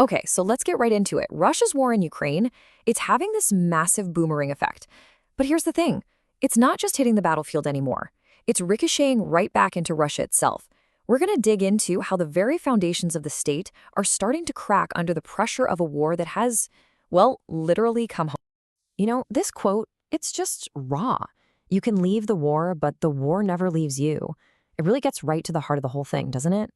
Okay, so let's get right into it. Russia's war in Ukraine, it's having this massive boomerang effect. But here's the thing. It's not just hitting the battlefield anymore. It's ricocheting right back into Russia itself. We're going to dig into how the very foundations of the state are starting to crack under the pressure of a war that has, well, literally come home. This quote, it's just raw. You can leave the war, but the war never leaves you. It really gets right to the heart of the whole thing, doesn't it?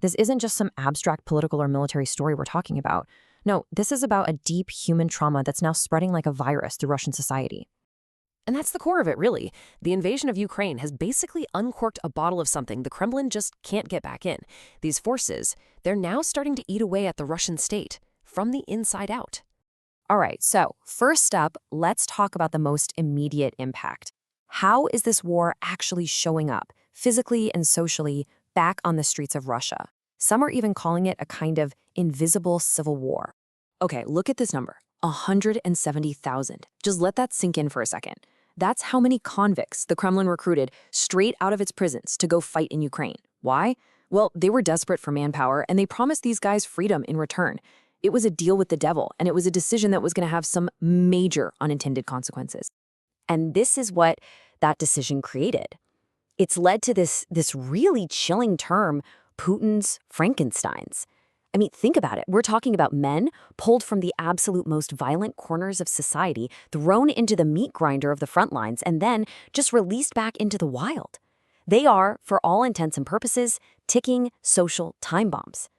This isn't just some abstract political or military story we're talking about. No, this is about a deep human trauma that's now spreading like a virus through Russian society. And that's the core of it, really. The invasion of Ukraine has basically uncorked a bottle of something the Kremlin just can't get back in. These forces, they're now starting to eat away at the Russian state from the inside out. All right, so first up, let's talk about the most immediate impact. How is this war actually showing up, physically and socially, back on the streets of Russia? Some are even calling it a kind of invisible civil war. Okay, look at this number, 170,000. Just let that sink in for a second. That's how many convicts the Kremlin recruited straight out of its prisons to go fight in Ukraine. Why? Well, they were desperate for manpower, and they promised these guys freedom in return. It was a deal with the devil, and it was a decision that was going to have some major unintended consequences. And this is what that decision created. It's led to this really chilling term, Putin's Frankensteins. I mean, think about it. We're talking about men pulled from the absolute most violent corners of society, thrown into the meat grinder of the front lines, and then just released back into the wild. They are, for all intents and purposes, ticking social time bombs.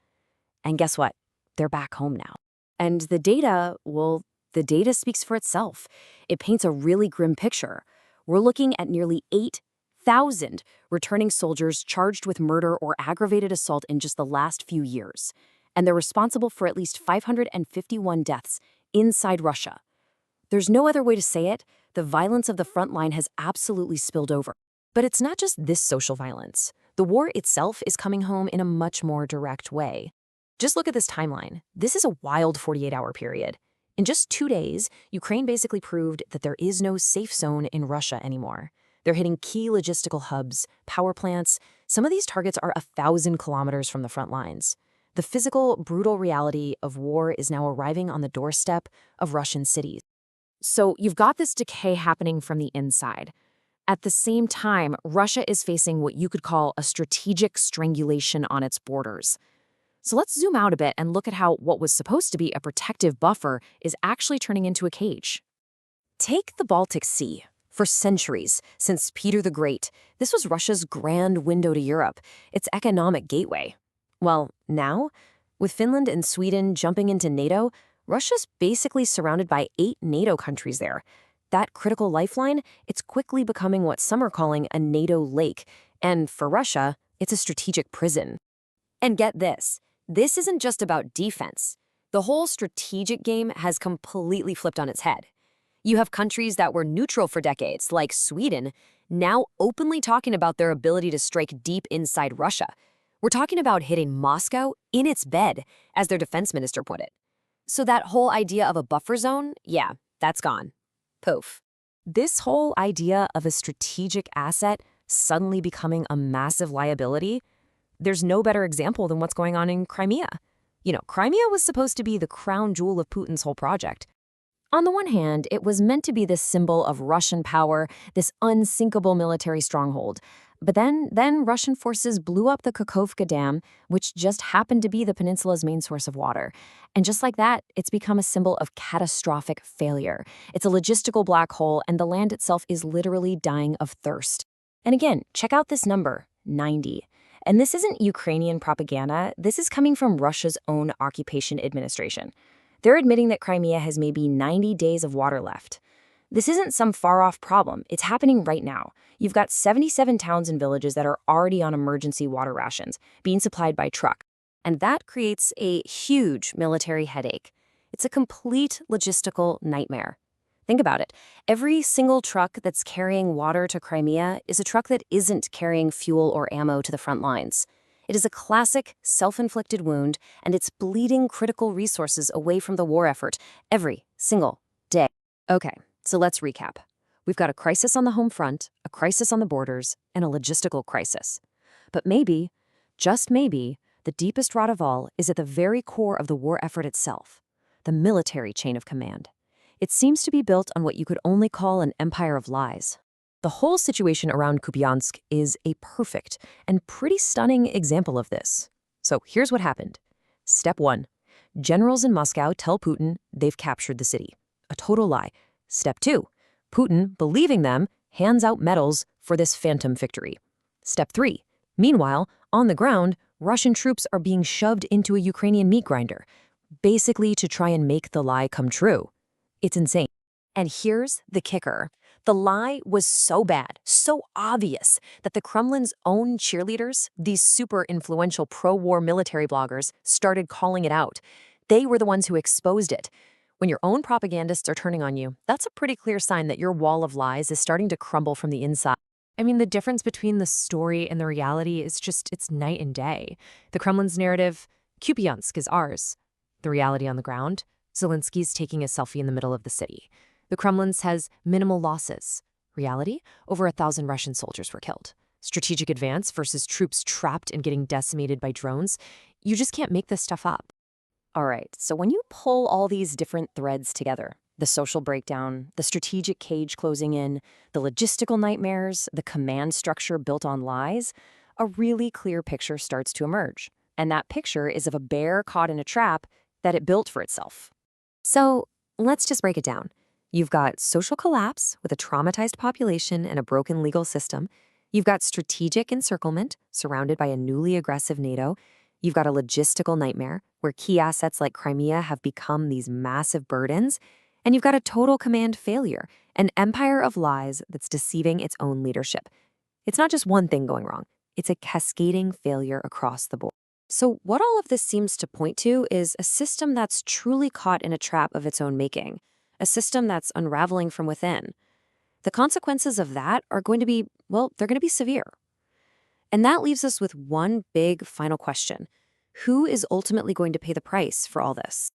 And guess what? They're back home now. And the data, well, the data speaks for itself. It paints a really grim picture. We're looking at nearly 8,000 returning soldiers charged with murder or aggravated assault in just the last few years. And they're responsible for at least 551 deaths inside Russia. There's no other way to say it. The violence of the front line has absolutely spilled over. But it's not just this social violence. The war itself is coming home in a much more direct way. Just look at this timeline. This is a wild 48-hour period. In just 2 days, Ukraine basically proved that there is no safe zone in Russia anymore. They're hitting key logistical hubs, power plants. Some of these targets are 1,000 kilometers from the front lines. The physical, brutal reality of war is now arriving on the doorstep of Russian cities. So you've got this decay happening from the inside. At the same time, Russia is facing what you could call a strategic strangulation on its borders. So let's zoom out a bit and look at how what was supposed to be a protective buffer is actually turning into a cage. Take the Baltic Sea. For centuries, since Peter the Great, this was Russia's grand window to Europe, its economic gateway. Well, now, with Finland and Sweden jumping into NATO, Russia's basically surrounded by 8 NATO countries there. That critical lifeline, it's quickly becoming what some are calling a NATO Lake, and for Russia, it's a strategic prison. And get this isn't just about defense. The whole strategic game has completely flipped on its head. You have countries that were neutral for decades, like Sweden, now openly talking about their ability to strike deep inside Russia. We're talking about hitting Moscow in its bed, as their defense minister put it. So that whole idea of a buffer zone, yeah, that's gone. Poof. This whole idea of a strategic asset suddenly becoming a massive liability, there's no better example than what's going on in Crimea. Crimea was supposed to be the crown jewel of Putin's whole project. On the one hand, it was meant to be this symbol of Russian power, this unsinkable military stronghold. But then Russian forces blew up the Kakhovka Dam, which just happened to be the peninsula's main source of water. And just like that, it's become a symbol of catastrophic failure. It's a logistical black hole, and the land itself is literally dying of thirst. And again, check out this number, 90. And this isn't Ukrainian propaganda. This is coming from Russia's own occupation administration. They're admitting that Crimea has maybe 90 days of water left. This isn't some far-off problem. It's happening right now. You've got 77 towns and villages that are already on emergency water rations, being supplied by truck. And that creates a huge military headache. It's a complete logistical nightmare. Think about it. Every single truck that's carrying water to Crimea is a truck that isn't carrying fuel or ammo to the front lines. It is a classic, self-inflicted wound, and it's bleeding critical resources away from the war effort every single day. Okay, so let's recap. We've got a crisis on the home front, a crisis on the borders, and a logistical crisis. But maybe, just maybe, the deepest rot of all is at the very core of the war effort itself, the military chain of command. It seems to be built on what you could only call an empire of lies. The whole situation around Kupiansk is a perfect and pretty stunning example of this. So here's what happened. Step 1. Generals in Moscow tell Putin they've captured the city. A total lie. Step 2. Putin, believing them, hands out medals for this phantom victory. Step 3. Meanwhile, on the ground, Russian troops are being shoved into a Ukrainian meat grinder, basically to try and make the lie come true. It's insane. And here's the kicker. The lie was so bad, so obvious, that the Kremlin's own cheerleaders, these super influential pro-war military bloggers, started calling it out. They were the ones who exposed it. When your own propagandists are turning on you, that's a pretty clear sign that your wall of lies is starting to crumble from the inside. I mean, the difference between the story and the reality is it's night and day. The Kremlin's narrative, Kupiansk is ours. The reality on the ground, Zelensky's taking a selfie in the middle of the city. The Kremlin says minimal losses. Reality, over 1,000 Russian soldiers were killed. Strategic advance versus troops trapped and getting decimated by drones. You just can't make this stuff up. All right, so when you pull all these different threads together, the social breakdown, the strategic cage closing in, the logistical nightmares, the command structure built on lies, a really clear picture starts to emerge. And that picture is of a bear caught in a trap that it built for itself. So let's just break it down. You've got social collapse with a traumatized population and a broken legal system. You've got strategic encirclement surrounded by a newly aggressive NATO. You've got a logistical nightmare where key assets like Crimea have become these massive burdens. And you've got a total command failure, an empire of lies that's deceiving its own leadership. It's not just one thing going wrong. It's a cascading failure across the board. So what all of this seems to point to is a system that's truly caught in a trap of its own making, a system that's unraveling from within. The consequences of that are going to be, well, they're going to be severe. And that leaves us with one big final question. Who is ultimately going to pay the price for all this?